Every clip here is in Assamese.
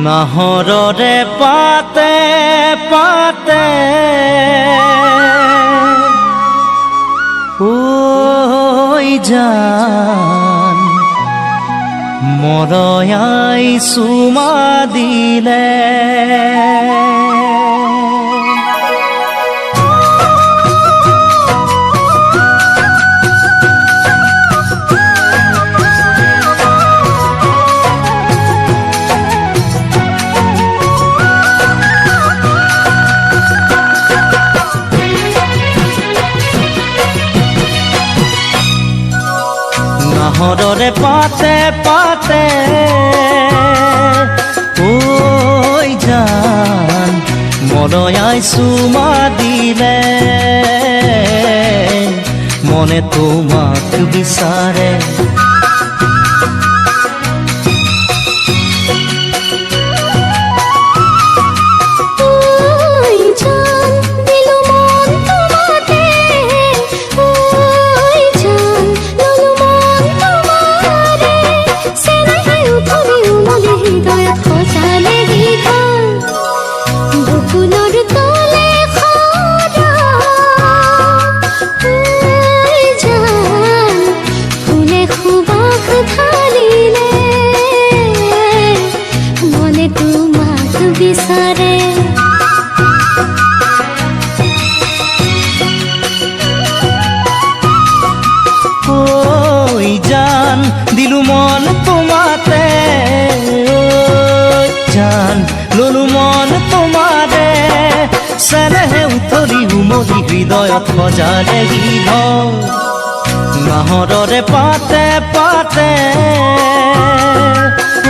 নাহৰৰে পাতে পাতে ঐ জান মৰয়াই চুমা দিলে নাহৰৰে পাতে পাতে ঐ জান মৰয়াই চুমা দিলে মনে তোমাক বিচাৰে দিলু মন তোমাতে জান ললু মন তোমাৰে চেনেহে উতলি উমলি হৃদয়ত সজালে গীত নাহৰৰে পাতে পাতে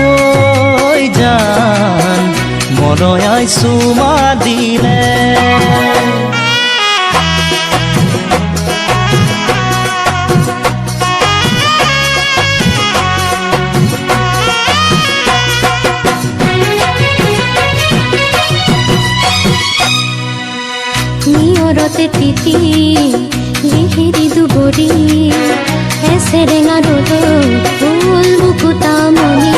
ঐ জান মৰয়াই চুমা দিলে নিয়ৰতে তিতি লিহিৰি দুবৰি এছেৰেঙা ৰ'দত ফুল মুকুতামণি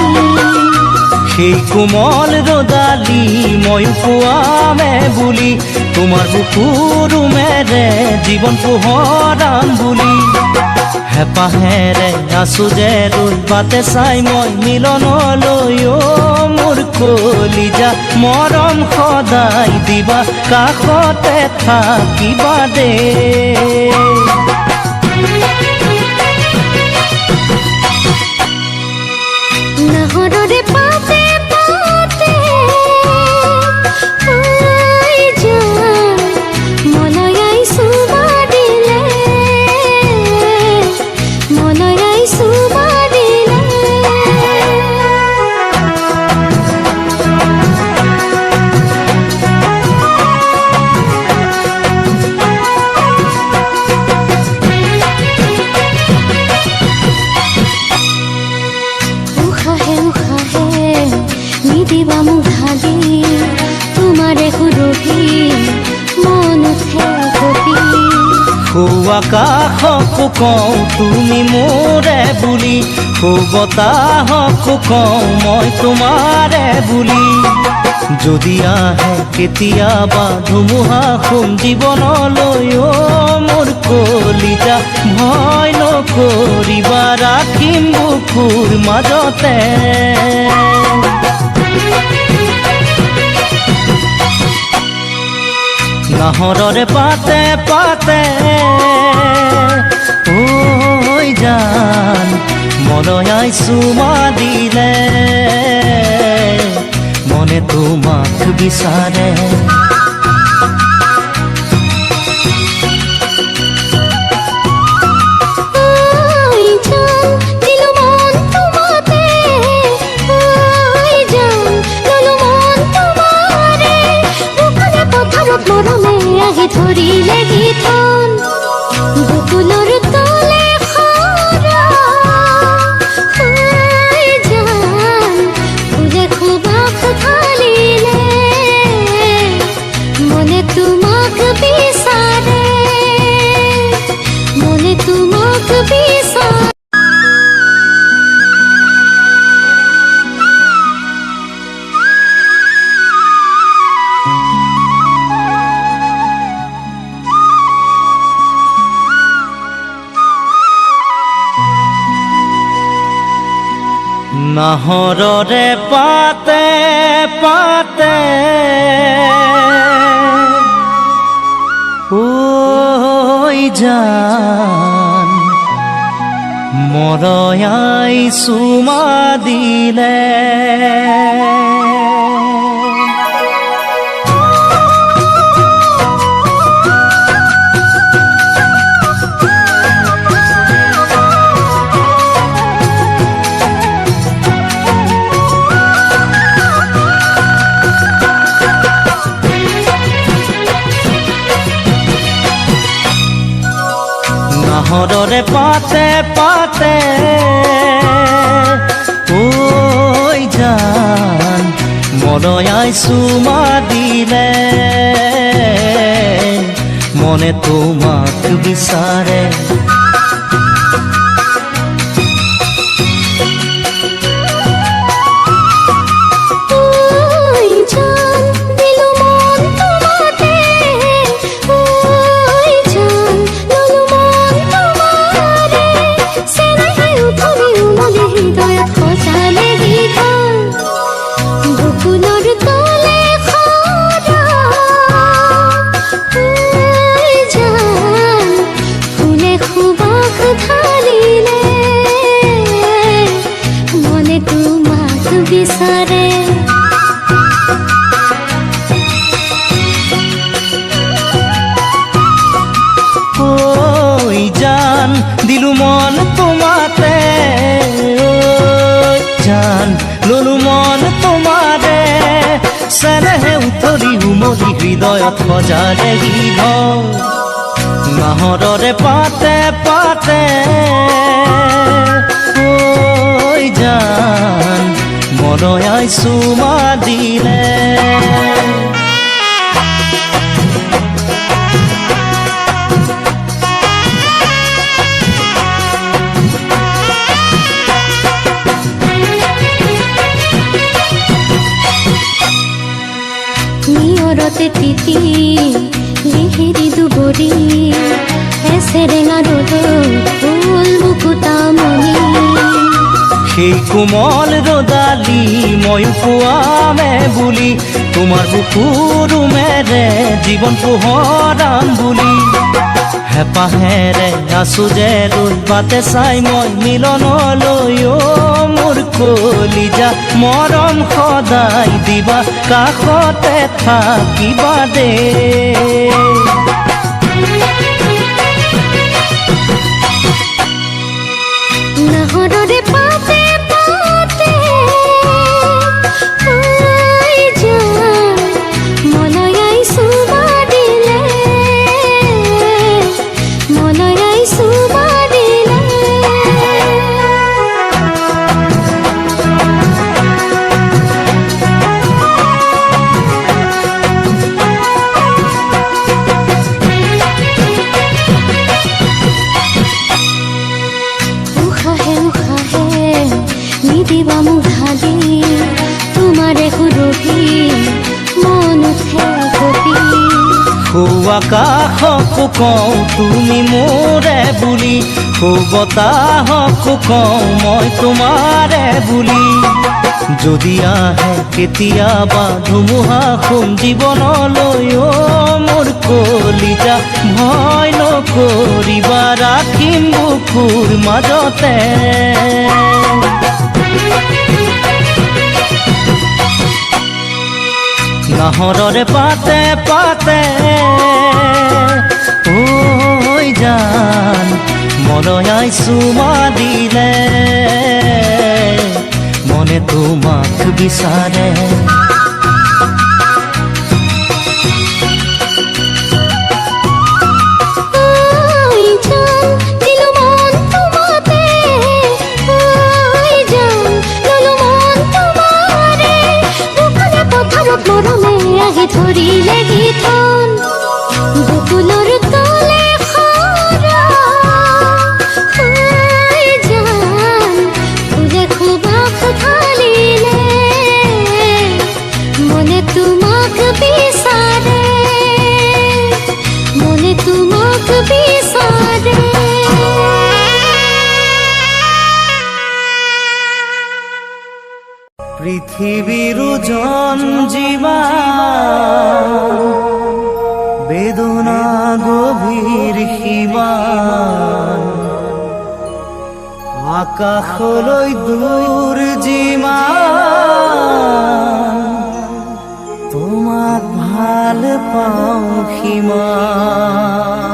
সেই কোমল ৰ'দালি ময়ো পোৱামে বুলি তোমাৰ বুকুৰুমেৰে জীৱন পোহৰাম বুলি হেঁপাহেৰে আছো যে ৰৈ বাটে চাই মই মিলনলৈ মোৰ কলিজা মৰম সদায় দিবা কাষতে থাকিবা দে নাহৰৰে পাতে পাতে ঐ জান মৰয়াই চুমা দিলে মৰয়াই চুমা দিলে নিদিবা মোক ভাগি তোমাৰে সুৰভি মন উঠে কপি আকাশকো কওঁ তুমি মোৰে বুলি বতাহকো কওঁ মই তোমাৰে বুলি যদি আহে কেতিয়াবা ধুমুহা সোম জীৱনলৈ মোৰ কলিজা ভয় নকৰিবা ৰাখিম বুকুৰ মাজতে নাহৰৰে পাতে পাতে ঐ জান মৰয়াই চুমা দিলে মনে তোমাক বিচাৰে মৰমে আহি ধৰিলে গীতন বকুলৰ তলে খৰা জান ফুলে খুবাক ঢালিলে নাহৰৰে পাতে পাতে ঐ জান মৰয়াই চুমা দিলে নাহৰৰে পাতে পাতে ঐ জান মৰয়াই চুমা দিলে মনে তোমাক বিচাৰে বিচাৰে ঐ জান দিলু মন তোমাতে জান ললো মন তোমাৰে চেনেহে উতলি উমলি হৃদয়ত সজালে গীত নাহৰৰে পাতে পাতে ঐ জান মৰয়াই চুমা দিলে নিয়ৰতে তিতি লিহিৰি দুবৰি এছেৰেঙা ৰ'দত ফুল মুকুতামণি সেই কোমল ৰদালি মই পোৱামে বুলি তোমাৰ বুকুৰ মেৰে জীৱন পোহৰাম বুলি হেঁপাহেৰে আছো যে লৈ বাটে চাই মই মিলনলৈ মোৰ কলিজা মৰম সদায় দিবা কাষতে থাকিবা দে নাহৰৰে পাতে পাতে ঐ জান মলয়াই চুমা দিলে মলয়াই চুমা দিলে নিদিবা মোক ঢালি তোমাৰে সুৰভি মন উঠে কপি আকাশকো কওঁ তুমি মোৰে বুলি বতাহকো কওঁ মই তোমাৰে বুলি যদি আহে কেতিয়াবা ধুমুহা সোম জীৱনলৈ মোৰ কলিজা ভয় নকৰিবা ৰাখিম বুকুৰ মাজতে নাহৰৰে পাতে পাতে ঐ জান মৰয়াই চুমা দিলে মনে তোমাক বিচাৰে মৰমে আহি ধৰিলে গীতন বকুলৰ তলে খৰা জান ফুলে খুবাক ঢালিলে পৃথিবীৰ ওজন জীবন বেদনা গভীৰ সীমান আকাশলৈ দূৰ যিমান তোমাক ভাল পাওঁ সিমান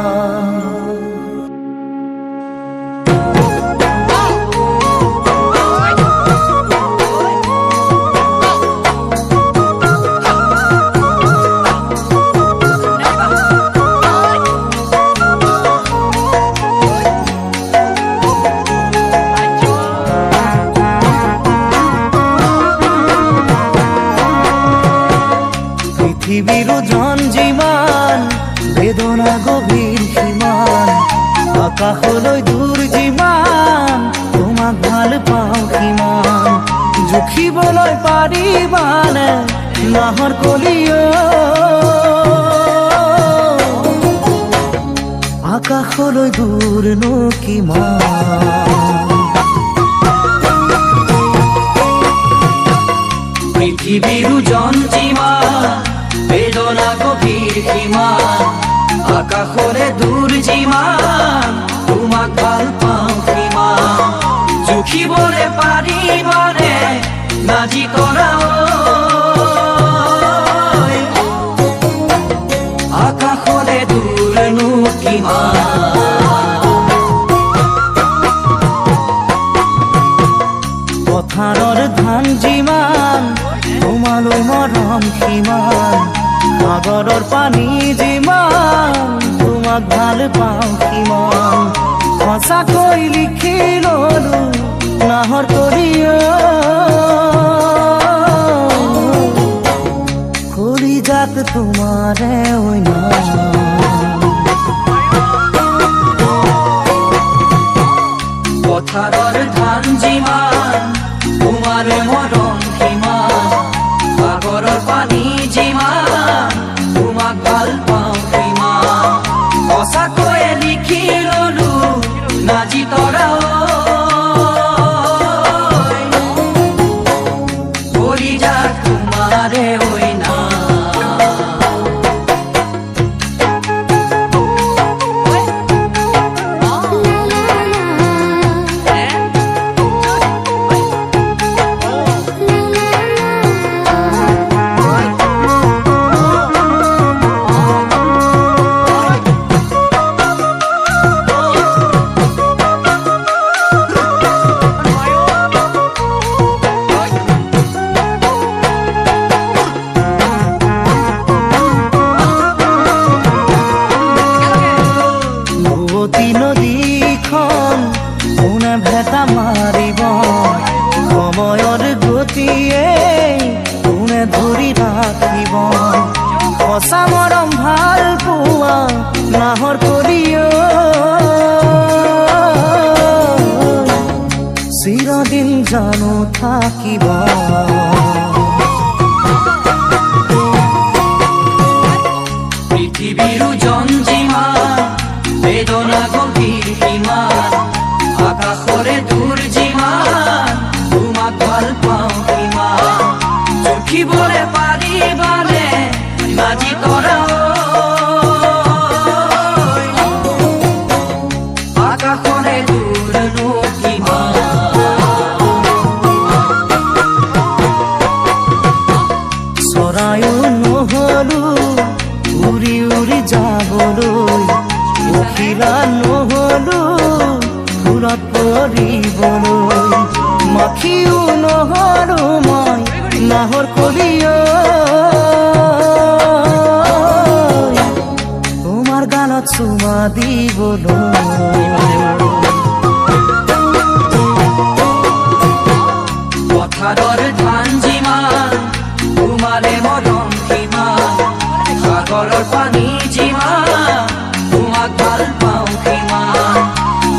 পৃথিবীৰ ওজন যিমান বেদনা গভীৰ সীমান আকাশলৈ দূৰ যিমান তোমাক ভাল পাওঁ সিমান জুখিবলৈ পাৰিবানে নাহৰ কলিও আকাশলৈ দূৰনো কিমান পৃথিবীৰ ওজন যিমান বেদনা গভীৰ সীমান আকাশৰে দূৰ যিমান তোমাক ভাল পাওঁ সিমান জুখিবলৈ পাৰিবানে নাজি কৰা আকাশৰে দূৰনো কিমান পথাৰৰ ধান যিমান তোমালৈ মৰম সিমান সাগৰৰ পানী যিমান তোমাক ভাল পাওঁ সিমান সঁচাকৈ লিখি ললো নাহৰ কলিও কলিজাত তোমাৰে ঐনা পথাৰৰ ধান যিমান তোমাৰ মৰম সিমান সাগৰৰ পানী যিমান তোমাক ভাল পাওঁ সিমান সঁচাকৈয়ে লিখি ললো নাজি তৰা কলিজাত তোমাৰে ঐনা নদীখন কোনে ভেটা মাৰিব সময়ৰ গতিয়ে কোনে ধৰি ৰাখিব সঁচা মৰম ভাল পোৱা নাহৰ কলিও চিৰদিন জানো থাকিব পৃথিবীৰ ওজন যিমান বেদনা গভীৰ সীমান আকাশৰে দূৰ যিমান তোমাক ভাল পাওঁ সিমান জুখিবলৈ পাৰিবানে নাজি তৰা আকাশৰে দূৰনো কিমান চৰায়ো নহলো উৰি উৰি যাবলৈ পখিলা নহলো ফুলত পৰিবলৈ মাখিও নহলো মই নাহৰ কলিও তোমাৰ গালত চুমা দিবলৈ পথাৰৰ ধান যিমান তোমাৰে মৰম সিমান সাগৰৰ পানী যিমান তোমাক ভাল পাওঁ সিমান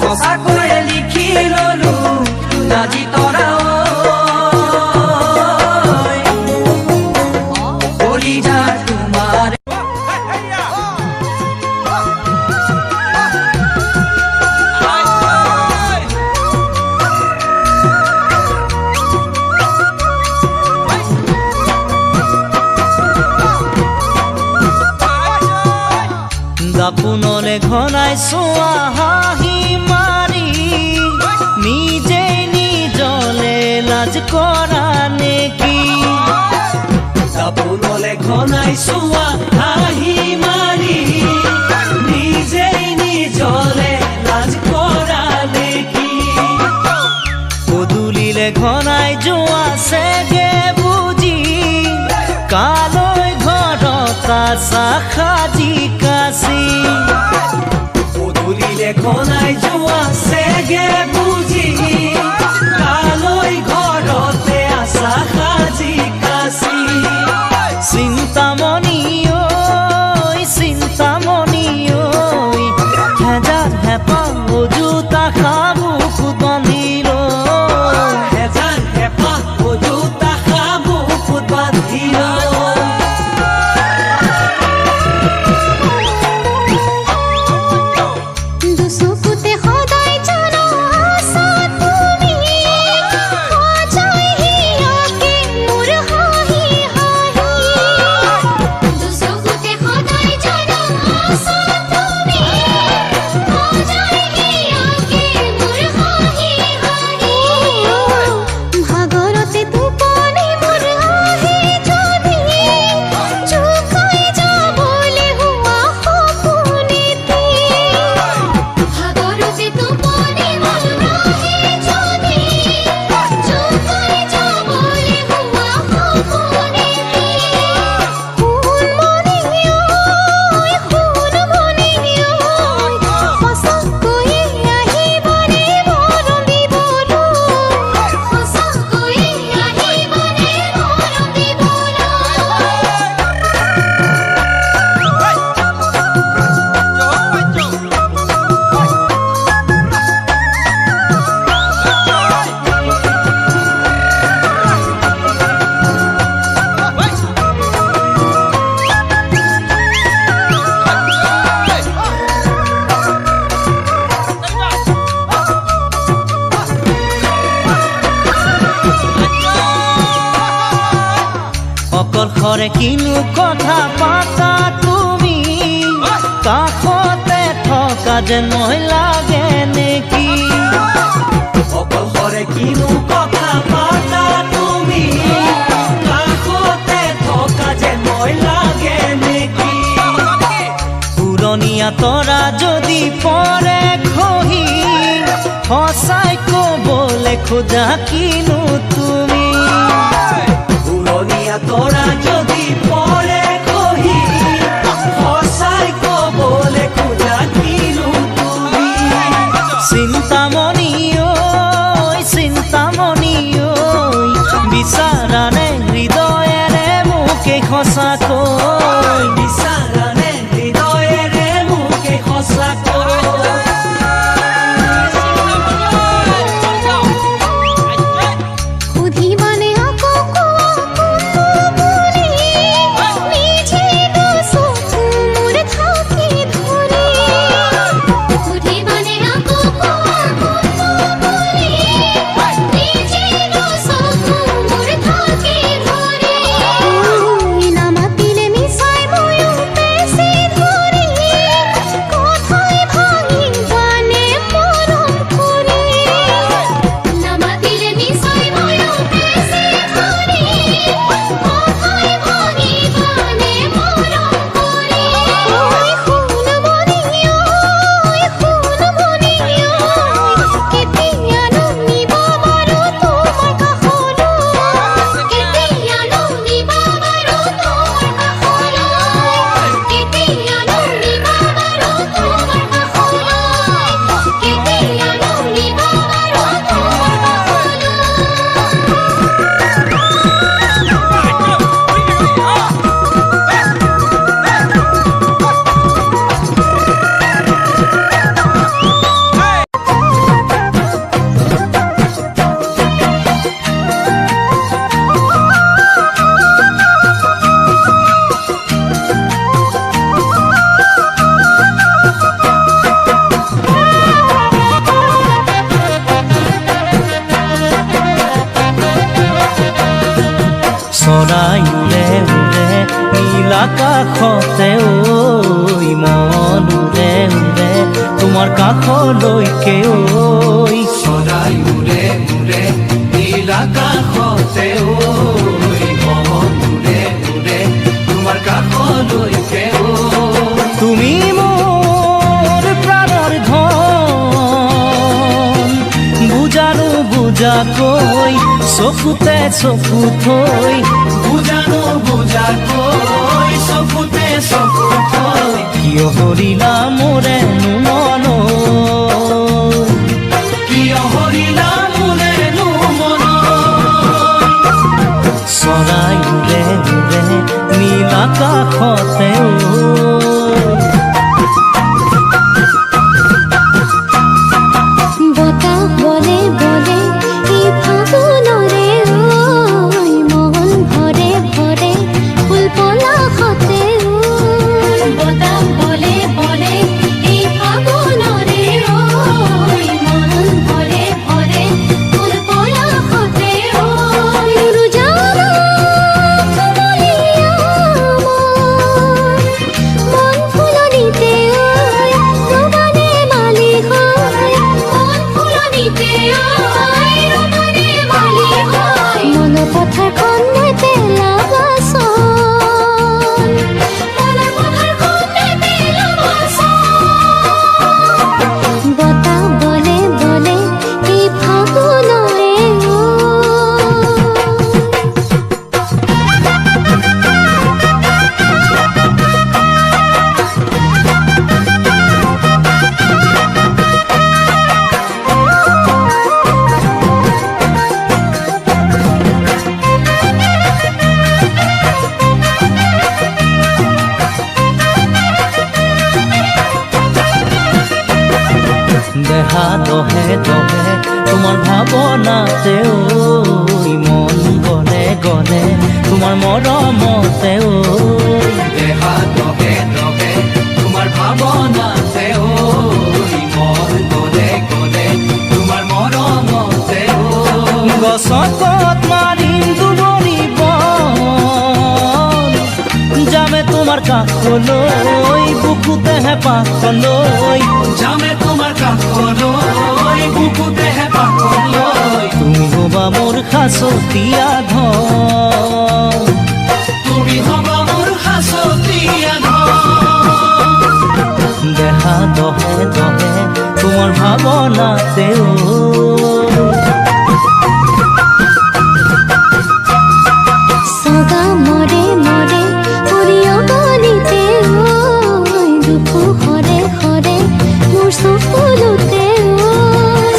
সঁচাকৈয়ে লিখি ললো নাজি তৰা কলিজাত তোমাৰ ঘনাই চোৱা হাঁহি মাৰি নিজেই নিজলে লাজ কৰা নেকি দাপোনলে ঘনাই চোৱা হাঁহি মাৰি নিজেই নিজলে লাজ কৰা নেকি পদূলিলে ঘনাই যোৱা চেগে বুজি কালৈ ঘৰত কাছা সাজি কাচি পদূলিলে ঘনাই যোৱা চেগে বুজি কালৈ ঘৰতে আছা সাজি কাচি চিন্তামণি ঐ চিন্তামণি ঐ হেজাৰ হেঁপাহ অযুতা শামুক বান্ধিল হেজাৰ হেঁপাহ অযুতা শামুক বান্ধিল দুচকুতে সদায় জানো আছা তুমি সজাই হিয়াকে মোৰ হাঁহি হাঁহি দুচকুতে সদায় জানো আছা তুমি সজাই হিয়াকে মোৰ হাঁহি হাঁহি ভাগৰতে টোপনি মোৰ আহি যদি জোকাই যাবলৈ হোৱা সপোনেতে ভাগৰতে টোপনি মোৰ আহি যদি জোকাই যাবলৈ হোৱা সপোনেতে সোণমণি সঁচাকৈয়ে আহিবানে মৰম দিবলৈ সঁচাকৈয়ে আহিবানে মৰম অকলশৰে কিনো কথা পাতা তুমি কাষতে থকা যেন মই লাগে নেকি অকলশৰে কিনো কথা পাতা তুমি কাষতে থকা যেন মই লাগে নেকি পুৰণীয়া তৰা যদি পৰে খহি সঁচাই ক'বলৈ খোজা কিনো তুমি পুৰণীয়া তৰা যদি পৰে খহি সঁচাই ক'বলৈ খোজা কিনো তুমি চিন্তামণি ঐ চিন্তামণি ঐ বিচাৰানে হৃদয়েৰে মোকে সঁচাকৈ বিচাৰানে হৃদয়েৰে মোকে সঁচাকৈ সুধিবানে আকৌ কোৱা বুলি নিজেইতো চকু মোৰ থাকি ধৰি সুধিবানে আকৌ কোৱা বুলি নিজেইতো চকু মোৰ থাকি ধৰি নামাতিলে মিছাই ময়ো পেচি ধৰি কথাই ভাঙিবানে মৰম কৰি নামাতিলে মিছাই ময়ো পেচি ধৰি কথাই ভাঙিবানে মৰম কৰি সোণমণি কেতিয়ানো নিব বাৰু তোমাৰ কাষলৈ কেতিয়ানো নিব বাৰু তোমাৰ কাষলৈ কেতিয়ানো নিব বাৰু তোমাৰ কাষলৈ কেতিয়ানো নিব বাৰু চৰাই উৰে উৰে নীল আকাশতে ঐ মন উৰে উৰে তোমাৰ কাষলৈকে ঐ চৰাই উৰে উৰে নীল আকাশতে ঐ মন উৰে উৰে তোমাৰ কাষলৈকে ঐ তুমি মোৰ প্ৰাণৰ ধন বুজানো বুজাকৈ চকুতে চকু থৈ বুজানো বুজাকৈ চকুতে চকু থৈ কিয় হৰিলা মোৰেনো মন কিয় হৰিলা মোৰেনো মন চৰাই উৰে উৰে নীল আকাশতে বতাহ বলে বলে এই ফাগুনৰে ঐ মন ভৰে ভৰে ফুল পলাশতে বতাহ বলে বলে এই ফাগুনৰে ঐ মন ভৰে ভৰে ফুল পলাশতে ৰুজানা কুমলীয়া মন ফুলনিতে ৰবানে মালি হয় মন ফুলনিতে ৰবানে মালি হয় মন পথাৰখন নেপেলা বাচন মন পথাৰখন নেপেলা বাচন বতাহ বলে বলে এই ফাগুনৰে দেহা দহে দহে তোমাৰ ভাৱনাতে ঐ মন গলে গলে তোমাৰ মৰমতে ঐ দেহা দহে দহে তোমাৰ ভাৱনাতে ঐ মন গলে গলে তোমাৰ মৰমতে ঐ গছত মাৰিম দুবৰি বন যামে তোমাৰ কাষলৈ বুকুতে হেঁপাহলৈ যামে তোমাৰ কাষলৈ বুকুতে হেঁপাহলৈ তুমি হবা মোৰ সাঁচতীয়া ধন তুমি হবা মোৰ সাঁচতীয়া ধন দেহা দহে দহে তোমাৰ ভাৱনাতে ঐ সগা মৰে মৰে পৰিয়গনিতে দুখু হৰে হৰে মোৰ চকুলোতে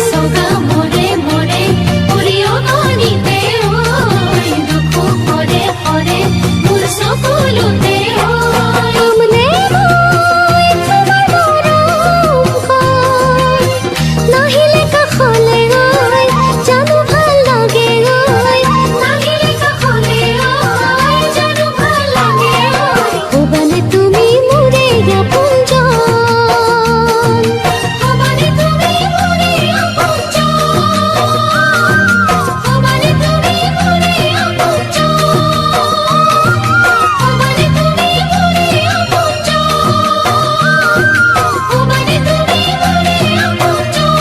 সগা মৰে মৰে পৰিয়গনিতে দুখু হৰে হৰে মোৰ চকুলোতে আমনে মই তোমাৰ মৰমখন নাহিলে কাষলে জানো ভাল লাগে নাহিলে কাষলে জানো ভাল লাগে ক'বানে তুমি মোৰে আপোনজন ক'বানে তুমি মোৰে আপোনজন ক'বানে তুমি মোৰে আপোনজন ক'বানে তুমি মোৰে আপোনজন ক'বানে তুমি মোৰে আপোনজন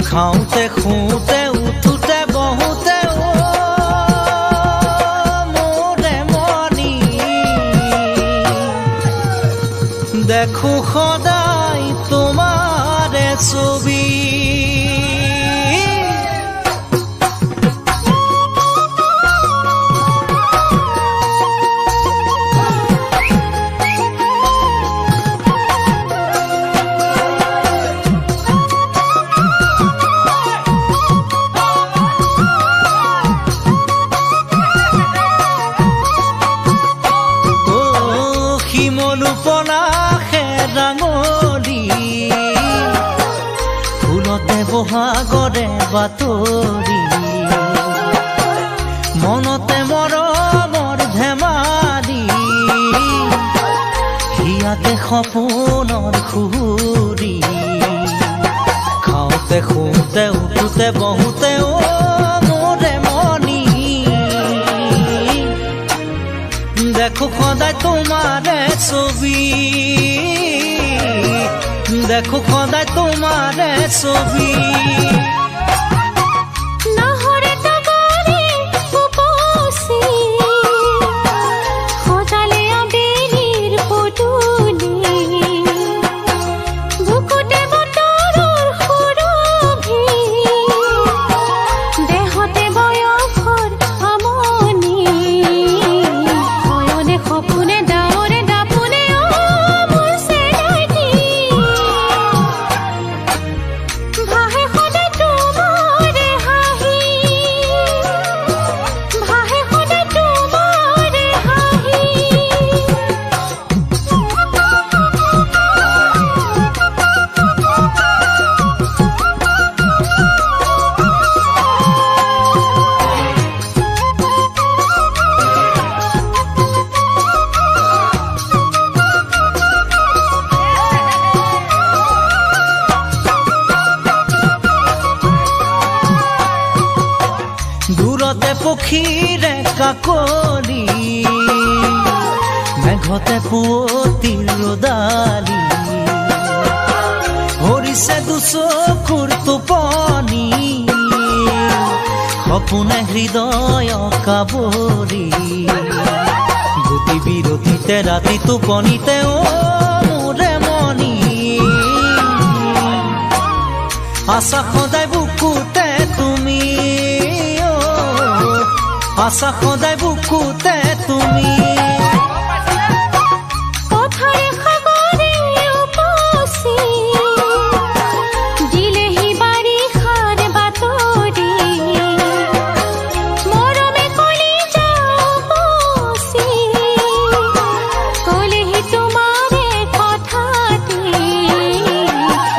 খাওঁতে খুঁতে উঠোতে বহুতে মোৰে মনি দেখো সদায় তোমাৰে ছবি শিমলুপনাহে ডাঙলি ফুলতে বহাগৰে বাতৰি মনতে মৰমৰ ধেমালি হিয়াতে সপোনৰ সুৰি খাওঁতে শুওঁতে উঠোতে বহোতে মোৰে মনি দেখো সদায় তোমাৰে ছবি দেখো সদায় তোমাৰে ছবি নহৰে তগৰে উপচি সজালে আবেলিৰ পদূলি বুকুতে বতৰৰ সুৰভি দেহতে বয়সৰ আমনি শয়নে সপোনে ডাৱৰে দাপোনে মোৰ চেলাইটি ভাহে সদায় তোমাৰে হাঁহি ভাহে সদায় তোমাৰে হাঁহি দূৰতে পক্ষীৰে কাকলি মেঘতে পুৱতিৰ ৰদালি হৰিছে দুচকুৰ টোপনি সপোনে হৃদয় কাবৰি গতি বিৰতিতে ৰাতি টোপনিতে মোৰে মনি আশা সদায় বুকুতে তুমি আশা সদায় বুকুতে তুমি পথাৰে সাগৰে উপচি দিলেহি বাৰিষাৰ বাতৰি মৰমে কলিজা উপচি কলেহি তোমাৰে কথাটি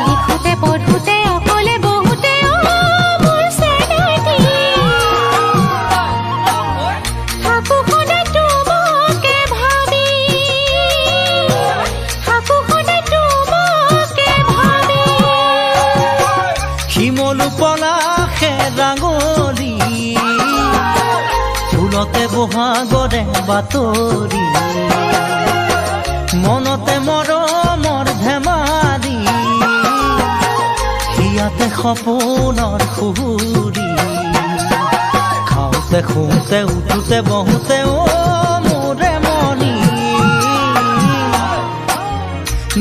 লিখোতে পঢ়োতে অকলে বহুতে মোৰ চেলাইটি থাকো সদায় তোমাকে ভাবি থাকো সদায় তোমাকে ভাবি শিমলু পলাশে ৰাঙলী ফুলতে বহাগৰে বাতৰি মনতে মৰমৰ ধেমালি হিয়াতে সপোনৰ সুৰি খাওঁতে শুওঁতে উঠোতে বহোতে মোৰে মনি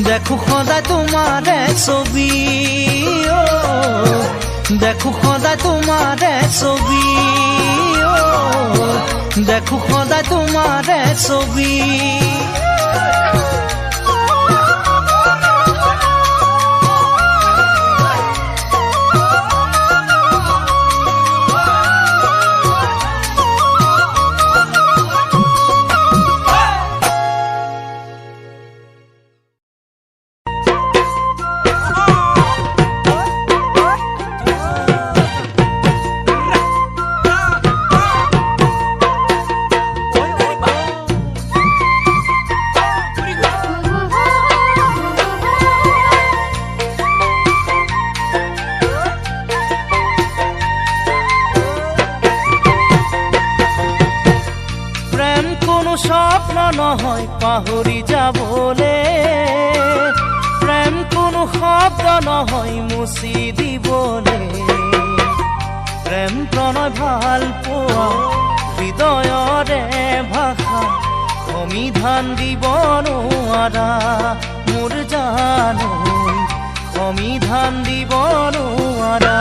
দেখো সদায় তোমাৰে ছবি দেখো সদায় তোমাৰে ছবি দেখো সদায় তোমাৰে ছবি স্বপ্ন নহয় পাহৰি যাবলে প্ৰেম কোনো শব্দ নহয় মুচি দিবলে প্ৰেম প্ৰণয় ভাল পোৱা হৃদয়ৰে ভাষা সমিধান দিব নোৱাৰা মোৰ জানো সমিধান দিব নোৱাৰা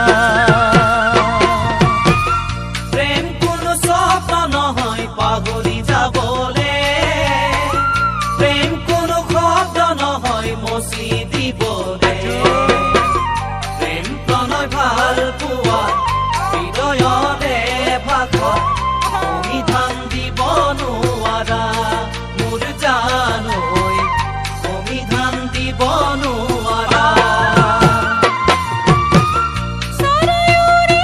প্ৰেম কোনো স্বপ্ন নহয় পাহৰি যাবলে প্ৰেম কোনো শব্দ নহয় মচি দিবলে প্ৰেম প্ৰণয় ভাল পোৱা হৃদয়ৰে ভাষা সমিধান দিব নোৱাৰা মোৰ জানৈ সমিধান দিব নোৱাৰা চৰাইৰে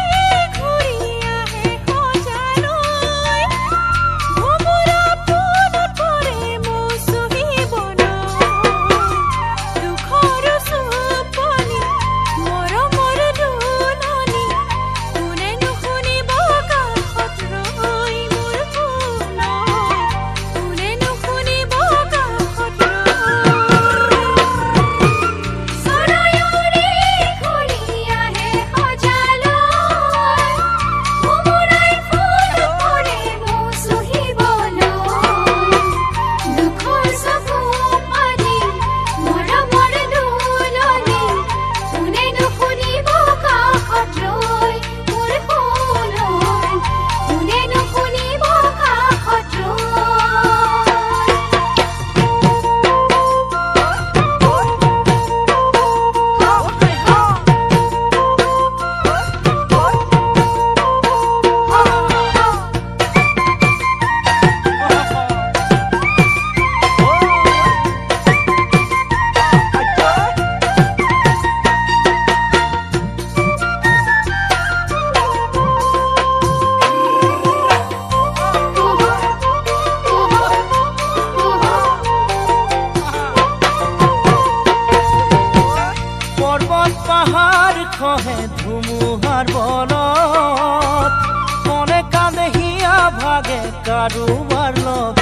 কাৰোবাৰ লগত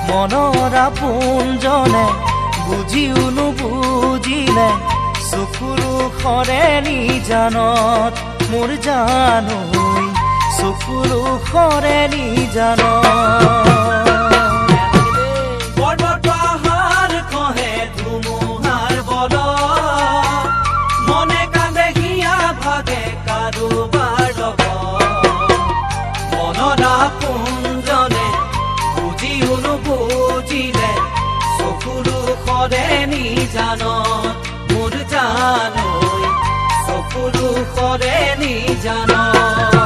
মনৰ আপোনজনে বুজিও নুবুজিলে চকুৰো খৰে নিজানত মোৰ জানুই চকুৰো খৰে নিজানত পৰ্বত পাহাৰ কহে ধুমুহাৰ বল মনে কান্দে হিয়া ভাগে কাৰোবাৰ লগত মনৰ আপোনজনে বুজিও নুবুজিলে চকুৰো খৰে নিজানত মোৰ জানুই চকুৰো খৰে নিজানত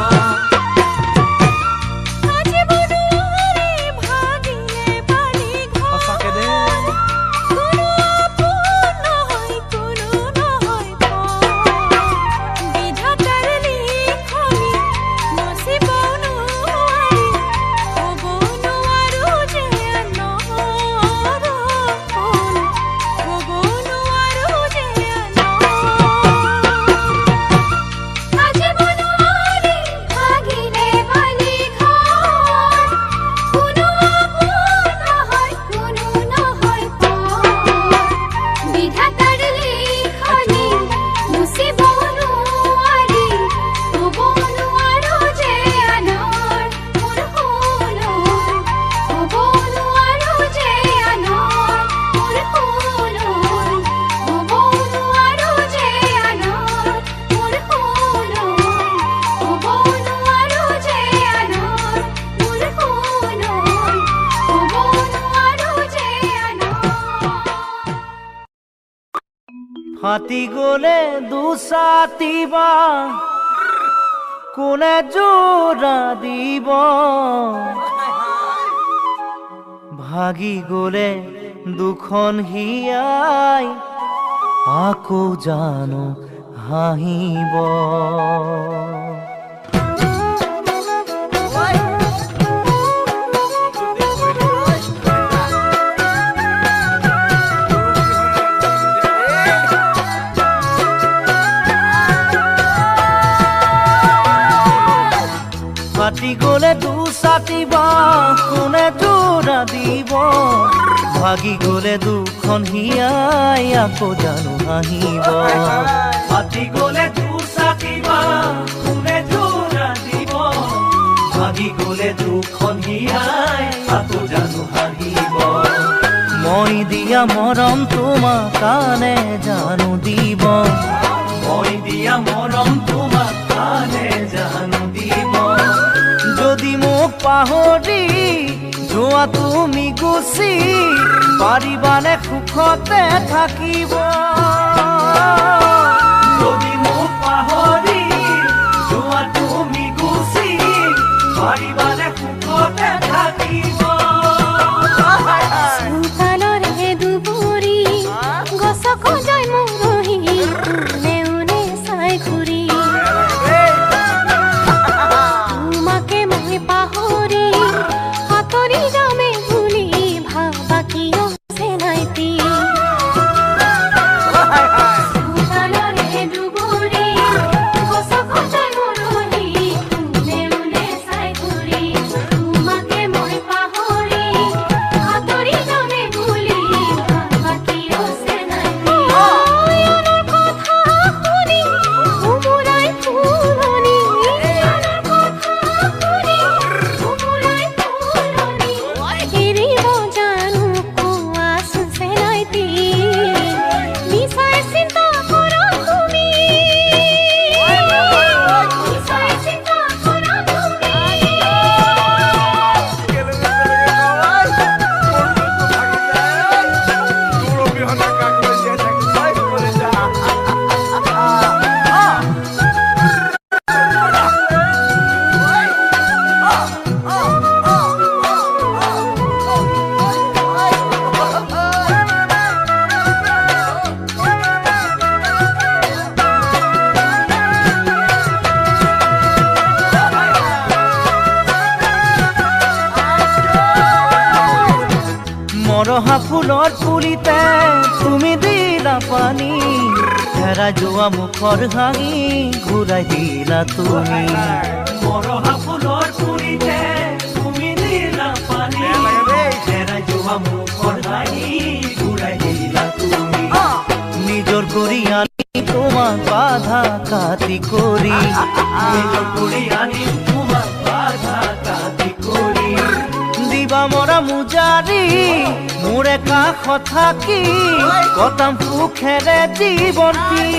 ফাটি গলে দুছাতিবা কোনে জোৰা দিব ভাগি গলে দুখন হিয়াই আকৌ জানো হাঁহিব ফাটি গলে দুছাতিবা কোনে জোৰা দিব ভাগি গলে দুখন হিয়াই আকৌ জানো হাঁহিব ফাটি গলে দুছাতিবা কোনে জোৰা দিব ভাগি গলে দুখন হিয়াই আকৌ জানো হাঁহিব মই দিয়া মৰম তোমাক কানে জানো দিব মই দিয়া মৰম তোমাক কানে জানো দিব যদি মোক পাহৰি যোৱা তুমি গুচি পাৰিবানে সুখতে থাকিব যদি মোক পাহৰি যোৱা তুমি গুচি পাৰিবানে সুখতে থাকিব চোতালৰে দুবৰি গছক যায় মৰহি নেউনে চাই ঘূৰি তোমাকে মই পাহৰি আঁতৰি যামে বুলি ভাবা কিয় চেনাইতি চোতালৰে দুবৰি গছক যায় মৰহি নেউনে চাই ঘূৰি তোমাকে মই পাহৰি আঁতৰি যামে বুলি ভাবা কিয় চেনাইতি আনৰ কথা শুনি উমুৰাই ফুলনি আনৰ কথা শুনি উমুৰাই ফুলনি এৰিব জানো কোৱাচোন চেনাইতি মিছাই চিন্তা কৰা তুমি মিছাই চিন্তা কৰা তুমি মৰহা ফুলৰ পুলিতে তুমি দিলা পানী হেৰাই যোৱা মুখৰ হাঁহি ঘূৰাই দিলা তুমি মৰহা ফুলৰ পুলিতে হোৱা মুখৰ হাঁহি ঘূৰাই দিলা তুমি নিজৰ কৰি আনি তোমাক বাধা কাটি কৰি নিজৰ কৰি আনিম তোমাক বাধা কাটি কৰি দিবা মৰা মুজাৰি মোৰে কাষত থাকি কটাম সুখেৰে জীৱন্তী